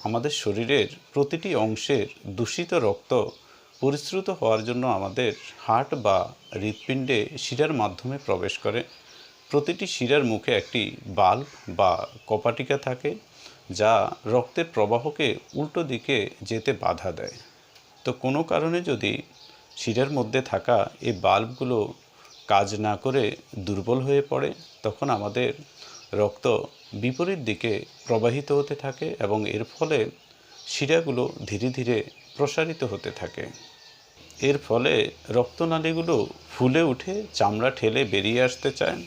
আমাদের শরীরের প্রতিটি অংশের দূষিত রক্ত পরিশ্রুত হওয়ার জন্য আমাদের হার্ট বা হৃৎপিণ্ডে শিরার মাধ্যমে প্রবেশ করে। প্রতিটি শিরার মুখে একটি বাল্ব বা কপাটিকা থাকে, যা রক্তের প্রবাহকে উল্টো দিকে যেতে বাধা দেয়। তো কোনো কারণে যদি শিরার মধ্যে থাকা এই বাল্বগুলো কাজ না করে দুর্বল হয়ে পড়ে, তখন আমাদের রক্ত বিপরীত দিকে প্রবাহিত হতে থাকে এবং এর ফলে শিরাগুলো ধীরে ধীরে প্রসারিত হতে থাকে। এর ফলে রক্তনালীগুলো ফুলে উঠে চামড়া ঠেলে বেরিয়ে আসতে চায়।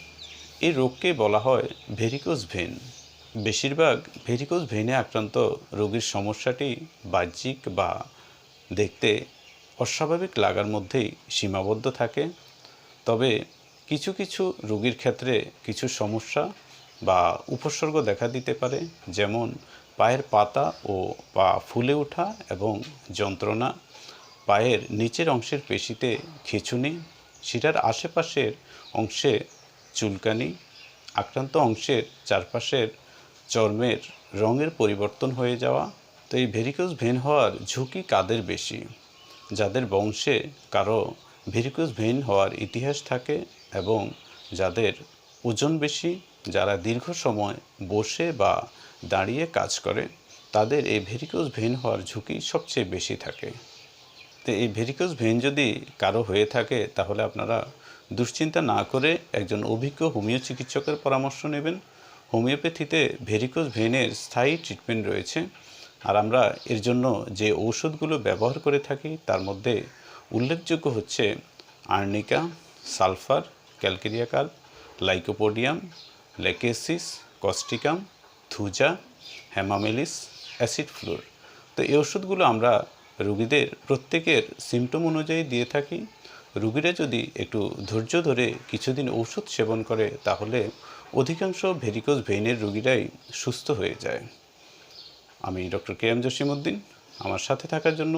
এই রোগকে বলা হয় ভেরিকোজ ভেন। বেশিরভাগ ভেরিকোজ ভেনে আক্রান্ত রোগীর সমস্যাটি বাহ্যিক বা দেখতে অস্বাভাবিক লাগার মধ্যেই সীমাবদ্ধ থাকে। তবে কিছু কিছু রোগীর ক্ষেত্রে কিছু সমস্যা বা উপসর্গ দেখা দিতে পারে, যেমন পায়ের পাতা ও পা ফুলে ওঠা এবং যন্ত্রণা, পায়ের নিচের অংশের পেশিতে খিঁচুনি, শিরার আশেপাশের অংশে চুলকানি, আক্রান্ত অংশের চারপাশের চর্মের রঙের পরিবর্তন হয়ে যাওয়া। তো এই ভেরিকোজ ভেন হওয়ার ঝুঁকি কাদের বেশি? যাদের বংশে কারো ভেরিকোজ ভেন হওয়ার ইতিহাস থাকে এবং যাদের ওজন বেশি, যারা দীর্ঘ সময় বসে বা দাঁড়িয়ে কাজ করে, তাদের এই ভেরিকোজ ভেন হওয়ার ঝুঁকি সবচেয়ে বেশি থাকে। তো এই ভেরিকোজ ভেন যদি কারো হয়ে থাকে, তাহলে আপনারা দুশ্চিন্তা না করে একজন অভিজ্ঞ হোমিও চিকিৎসকের পরামর্শ নেবেন। হোমিওপ্যাথিতে ভেরিকোজ ভেনের স্থায়ী ট্রিটমেন্ট রয়েছে, আর আমরা এর জন্য যে ঔষধগুলো ব্যবহার করে থাকি তার মধ্যে উল্লেখযোগ্য হচ্ছে arnica, sulphur, calcarea, lycopodium, Lachesis, Causticum, Thuja, হেমামেলিস, acid floor. তো এই ওষুধগুলো আমরা রোগীদের প্রত্যেকের সিমটম অনুযায়ী দিয়ে থাকি। রোগীরা যদি একটু ধৈর্য ধরে কিছুদিন ওষুধ সেবন করে, তাহলে অধিকাংশ ভেরিকোজ ভেইনের রোগীরাই সুস্থ হয়ে যায়। আমি ডক্টর কে.এম. জসিমউদ্দিন। আমার সাথে থাকার জন্য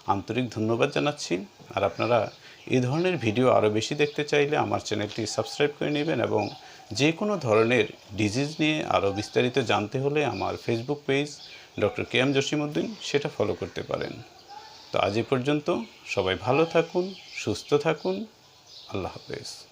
আন্তরিক ধন্যবাদ জানাচ্ছি। আর আপনারা এই ধরনের ভিডিও আরও বেশি দেখতে চাইলে আমার চ্যানেলটি সাবস্ক্রাইব করে নেবেন এবং যে কোনো ধরনের ডিজিজ নিয়ে আরও বিস্তারিত জানতে হলে আমার Facebook page doctor KM. Jasimuddin সেটা ফলো করতে পারেন। তো আজ এ পর্যন্ত, সবাই ভালো থাকুন, সুস্থ থাকুন। আল্লাহ হাফেজ।